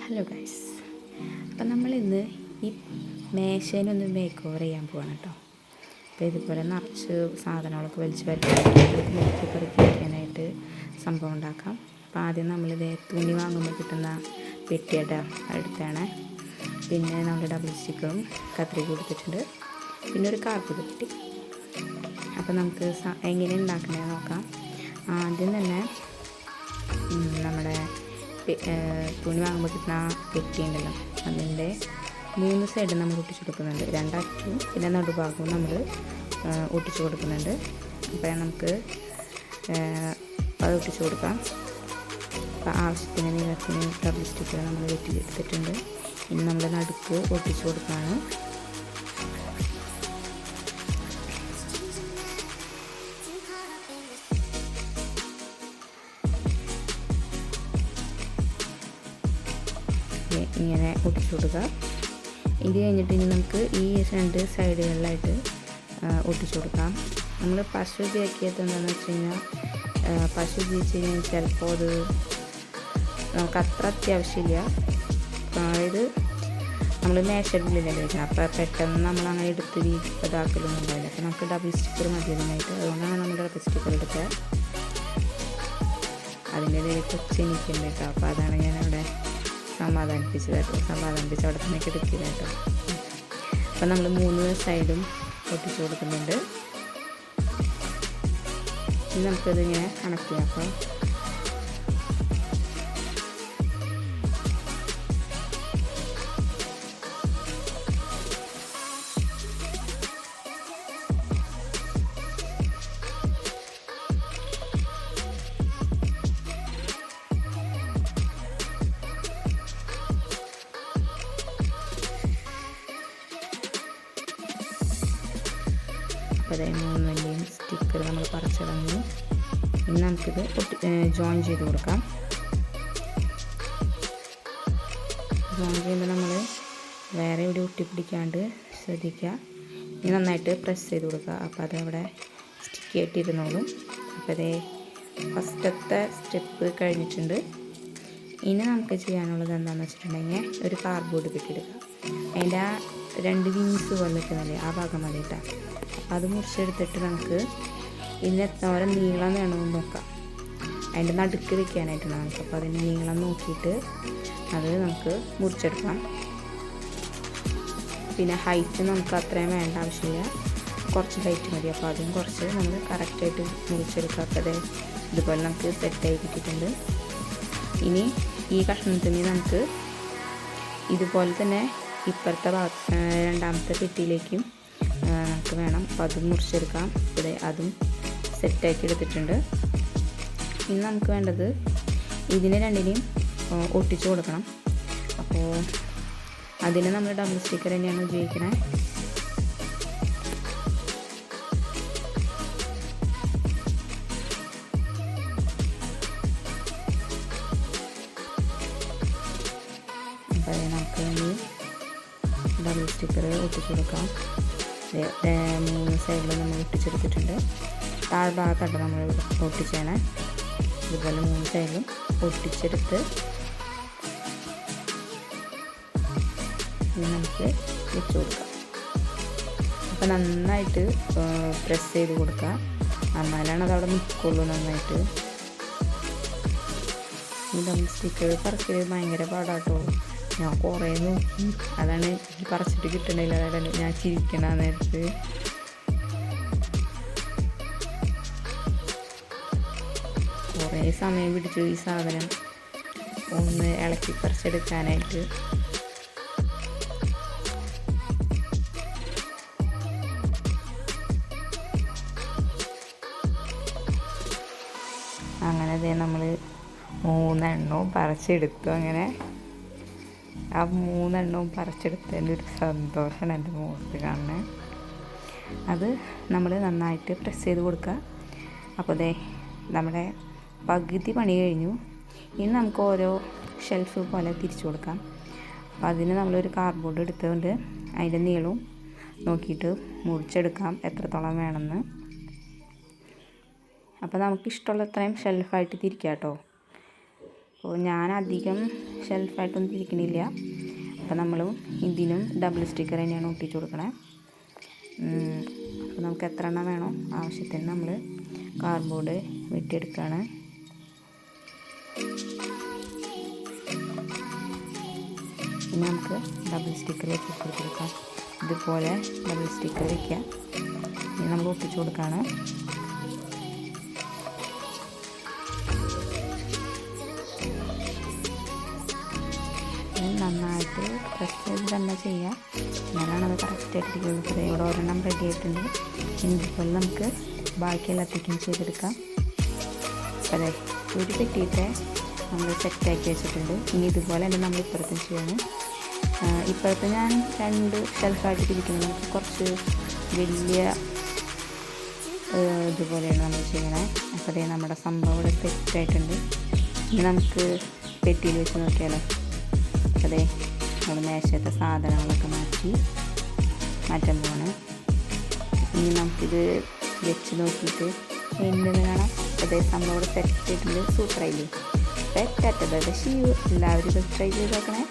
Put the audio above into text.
Hello guys, അപ്പം നമ്മളിന്ന് ഈ മേശേനൊന്ന് മേക്ക് ഓവർ ചെയ്യാൻ പോവാണ് കേട്ടോ. അപ്പോൾ ഇതുപോലെ നിറച്ച് സാധനങ്ങളൊക്കെ വലിച്ച് പരത്തിയിട്ട് നോക്കി പെറുക്കി വയ്ക്കാനായിട്ട് സംഭവം ഉണ്ടാക്കാം. അപ്പോൾ ആദ്യം നമ്മളിത് തുണി വാങ്ങുമ്പോൾ കിട്ടുന്ന പെട്ടിയുടെ അടുത്താണ്. പിന്നെ നമ്മൾ ഡബിൾ സ്റ്റിക്കറും കത്രിക കൊടുത്തിട്ടുണ്ട്. പിന്നെ ഒരു കാർപ്പറ്റ് പെട്ടി. അപ്പോൾ നമുക്ക് എങ്ങനെ ഉണ്ടാക്കണേ നോക്കാം. ആദ്യം തന്നെ നമ്മുടെ തുണി വാങ്ങുമ്പോൾ കിട്ടുന്ന പെട്ടി ഉണ്ടല്ലോ, അതിൻ്റെ 3 സൈഡും നമ്മൾ ഒട്ടിച്ചു കൊടുക്കുന്നുണ്ട്. 2 അറ്റവും പിന്നെ നടുഭാഗവും നമ്മൾ ഒട്ടിച്ചു കൊടുക്കുന്നുണ്ട്. അപ്പോൾ നമുക്ക് അത് ഒട്ടിച്ചു കൊടുക്കാം. അപ്പോൾ ആവശ്യത്തിന് നീളത്തിന് ഡബിൾ സ്റ്റിക്കർ നമ്മൾ വെട്ടിയെടുത്തിട്ടുണ്ട്. ഇനി നമ്മൾ നടുക്ക് ഒട്ടിച്ചു കൊടുക്കുകയാണ്. ഇങ്ങനെ ഒട്ടിച്ചു കൊടുക്കുക. ഇത് കഴിഞ്ഞിട്ട് ഇനി നമുക്ക് ഈ 2 സൈഡുകളിലായിട്ട് ഒട്ടിച്ചു കൊടുക്കാം. നമ്മൾ പശ ഉപയോഗിക്കാത്തത് എന്താണെന്ന് വെച്ച് കഴിഞ്ഞാൽ, പശ ഉപയോഗിച്ച് കഴിഞ്ഞാൽ ചിലപ്പോൾ അത് നമുക്ക് അത്ര അത്യാവശ്യമില്ല. അതായത് നമ്മൾ മേശയിലല്ലേ വയ്ക്കണം, അപ്പോൾ പെട്ടെന്ന് നമ്മളങ്ങനെ എടുത്ത് ഇതാക്കലൊന്നും ഉണ്ടാവില്ല. അപ്പോൾ നമുക്ക് ഡബിൾ സ്റ്റിക്കർ മതിയായിട്ട്, അതുകൊണ്ടാണ് നമ്മൾ ഡബിൾ സ്റ്റിക്കർ എടുത്തത്. അതിൻ്റെ ഇടയിൽ കൊച്ചു എനിക്കുണ്ട് കേട്ടോ. അപ്പോൾ അതാണ് ഞാനവിടെ സമാധാനിപ്പിച്ച് അവിടെ തന്നെ കിടക്കില്ല കേട്ടോ. അപ്പം നമ്മൾ 3 സൈഡും ഒട്ടിച്ചു കൊടുക്കുന്നുണ്ട്. ഇനി നമുക്കത് ഇങ്ങനെ കണക്ട് ചെയ്യാം. അപ്പോൾ അപ്പോൾ 3 സ്റ്റിക്കർ നമ്മൾ പറിച്ചിറങ്ങി. ഇനി നമുക്കിത് ജോയിൻ ചെയ്ത് കൊടുക്കാം. ജോയിൻ ചെയ്യുമ്പോൾ നമ്മൾ വേറെ ഇവിടെ ഒട്ടിപ്പിടിക്കാണ്ട് ശ്രദ്ധിക്കുക. ഇനി നന്നായിട്ട് പ്രസ് ചെയ്ത് കൊടുക്കുക. അപ്പോൾ അതവിടെ സ്റ്റിക്കി ആയിട്ടിരുന്നോളും. അപ്പോൾ അതേ ഫസ്റ്റത്തെ സ്റ്റെപ്പ് കഴിഞ്ഞിട്ടുണ്ട്. ഇനി നമുക്ക് ചെയ്യാനുള്ളത് എന്താണെന്ന് വെച്ചിട്ടുണ്ടെങ്കിൽ, ഒരു കാർഡ്ബോർഡ് കെട്ടിയെടുക്കുക. അതിൻ്റെ ആ 2 വിങ്സ് പോലെ നിൽക്കുന്നില്ലേ, ആ ഭാഗം മതിയിട്ടാണ്. അത് മുറിച്ചെടുത്തിട്ട് നമുക്ക് ഇതിന് എത്രത്തോളം നീളം വേണമെന്ന് നോക്കാം. അതിൻ്റെ നടുക്ക് വയ്ക്കാനായിട്ടാണ് നമുക്ക്. അപ്പോൾ അതിന് നീളം നോക്കിയിട്ട് അത് നമുക്ക് മുറിച്ചെടുക്കാം. പിന്നെ ഹൈറ്റ് നമുക്ക് അത്രയും വേണ്ട ആവശ്യമില്ല, കുറച്ച് ഹൈറ്റ് മതി. അപ്പോൾ അതും കുറച്ച് നമ്മൾ കറക്റ്റായിട്ട് മുറിച്ചെടുക്കുക. അപ്പോൾ ഇതുപോലെ നമുക്ക് സെറ്റായി കിട്ടിയിട്ടുണ്ട്. ഇനി ഈ കഷ്ണത്തിന് നമുക്ക് ഇതുപോലെ തന്നെ ഇപ്പുറത്തെ രണ്ടാമത്തെ പെട്ടിയിലേക്കും നമുക്ക് വേണം. അപ്പോൾ അതും മുറിച്ചെടുക്കാം. ഇവിടെ അതും സെറ്റാക്കി എടുത്തിട്ടുണ്ട്. ഇനി നമുക്ക് വേണ്ടത് ഇതിനെ രണ്ടിനെയും ഒട്ടിച്ചു കൊടുക്കണം. അപ്പോൾ അതിന് നമ്മൾ ഡബിൾ സ്റ്റിക്കർ തന്നെയാണ് ഉപയോഗിക്കുന്നത്. അപ്പോൾ നമുക്ക് ഇനി ഡബിൾ സ്റ്റിക്കർ ഒട്ടിച്ചു കൊടുക്കാം. 3 സൈഡിൽ നമ്മൾ ഒട്ടിച്ചെടുത്തിട്ടുണ്ട്. താഴ്ഭാഗത്താണ് നമ്മൾ ഒട്ടിച്ചാണ്. ഇതുപോലെ 3 സൈഡിലും ഒട്ടിച്ചെടുത്ത് നമുക്ക് വെച്ച് കൊടുക്കാം. അപ്പോൾ നന്നായിട്ട് പ്രസ് ചെയ്ത് കൊടുക്കുക. എന്നാലാണ് അതവിടെ നിൽക്കുള്ളൂ നന്നായിട്ട്. ഈ ഡബിൾ സ്റ്റിക്കർ പറിക്കൽ ഭയങ്കര പാടാട്ടോ. ഞാൻ കുറേ നോക്കി, അതാണ് പറിച്ചിട്ട് കിട്ടണില്ല. അതാണ് ഞാൻ ചിരിക്കണ നേരത്ത്. കുറേ സമയം പിടിച്ചു ഈ സാധനം ഒന്ന് ഇളക്കി പറിച്ചെടുക്കാനായിട്ട്. അങ്ങനെ നമ്മൾ 3 എണ്ണവും പറിച്ചെടുത്തു. അങ്ങനെ ആ 3 എണ്ണവും പറിച്ചെടുത്തതിൻ്റെ ഒരു സന്തോഷമാണ് എൻ്റെ മുഖത്ത് കാണുന്നത്. അത് നമ്മൾ നന്നായിട്ട് പ്രസ് ചെയ്ത് കൊടുക്കുക. അപ്പോൾ നമ്മുടെ പകുതി പണി കഴിഞ്ഞു. ഇനി നമുക്ക് ഓരോ ഷെൽഫ് പോലെ തിരിച്ചു കൊടുക്കാം. അപ്പോൾ അതിന് നമ്മളൊരു കാർഡ്ബോർഡ് എടുത്തുകൊണ്ട് അതിൻ്റെ നീളവും നോക്കിയിട്ട് മുറിച്ചെടുക്കാം എത്രത്തോളം വേണമെന്ന്. അപ്പോൾ നമുക്കിഷ്ടമുള്ള അത്രയും ഷെൽഫായിട്ട് തിരിക്കാം കേട്ടോ. അപ്പോൾ ഞാൻ അധികം ഷെൽഫായിട്ടൊന്നും തിരിക്കണില്ല. അപ്പോൾ നമ്മളും ഇതിനും ഡബിൾ സ്റ്റിക്കർ തന്നെയാണ് ഒട്ടിച്ച് കൊടുക്കണേ. അപ്പോൾ നമുക്ക് എത്ര എണ്ണം വേണോ ആവശ്യത്തിന് നമ്മൾ കാർഡ്ബോർഡ് വെട്ടിയെടുക്കുകയാണ്. ഇനി നമുക്ക് ഡബിൾ സ്റ്റിക്കർ വെച്ച് കൊടുക്കാം. ഇതുപോലെ ഡബിൾ സ്റ്റിക്കർ വയ്ക്കുക. ഇനി നമ്മൾ ഒട്ടിച്ച് കൊടുക്കുകയാണ്. നന്നായിട്ട് പ്രസ് ചെയ്ത് തന്നെ ചെയ്യുക, എന്നാലാണ് അത് കറക്റ്റായിട്ടിരിക്കുള്ളൂ. അപ്പോൾ ഇവിടെ ഒരെണ്ണം റെഡി ആയിട്ടുണ്ട്. ഇനി ഇതുപോലെ നമുക്ക് ബാക്കി എല്ലാത്തേക്കും ചെയ്തെടുക്കാം. അപ്പോൾ അതെ ഒരു പെട്ടിയിട്ട് നമ്മൾ സെറ്റാക്കി വെച്ചിട്ടുണ്ട്. ഇനി ഇതുപോലെ തന്നെ നമ്മൾ ഇപ്പുറത്തും ചെയ്യണം. ഇപ്പോഴത്തെ ഞാൻ 2 ഷെൽഫായിട്ട് തിരിക്കുന്നത്. നമുക്ക് കുറച്ച് വലിയ ഇതുപോലെയാണ് നമ്മൾ ചെയ്യണേ. അപ്പോൾ അതേ നമ്മുടെ സംഭവം ഇവിടെ സെറ്റായിട്ടുണ്ട്. ഇനി നമുക്ക് പെട്ടിയിൽ വെച്ച് നോക്കിയാലോ. അതെ നമ്മൾ മേശത്തെ സാധനങ്ങളൊക്കെ മാറ്റാൻ പോവാണ്. ഇനി നമുക്കിത് വെച്ച് നോക്കിയിട്ട് എന്തെന്ന് കാണാം. അതേ സംഭവം ഇവിടെ സെറ്റ് ആയിട്ടുണ്ട്. സൂപ്പറായില്ലേ? സെറ്റായിട്ടത്. പക്ഷേ എല്ലാവരും ഇത് ട്രൈ ചെയ്ത് നോക്കണേ.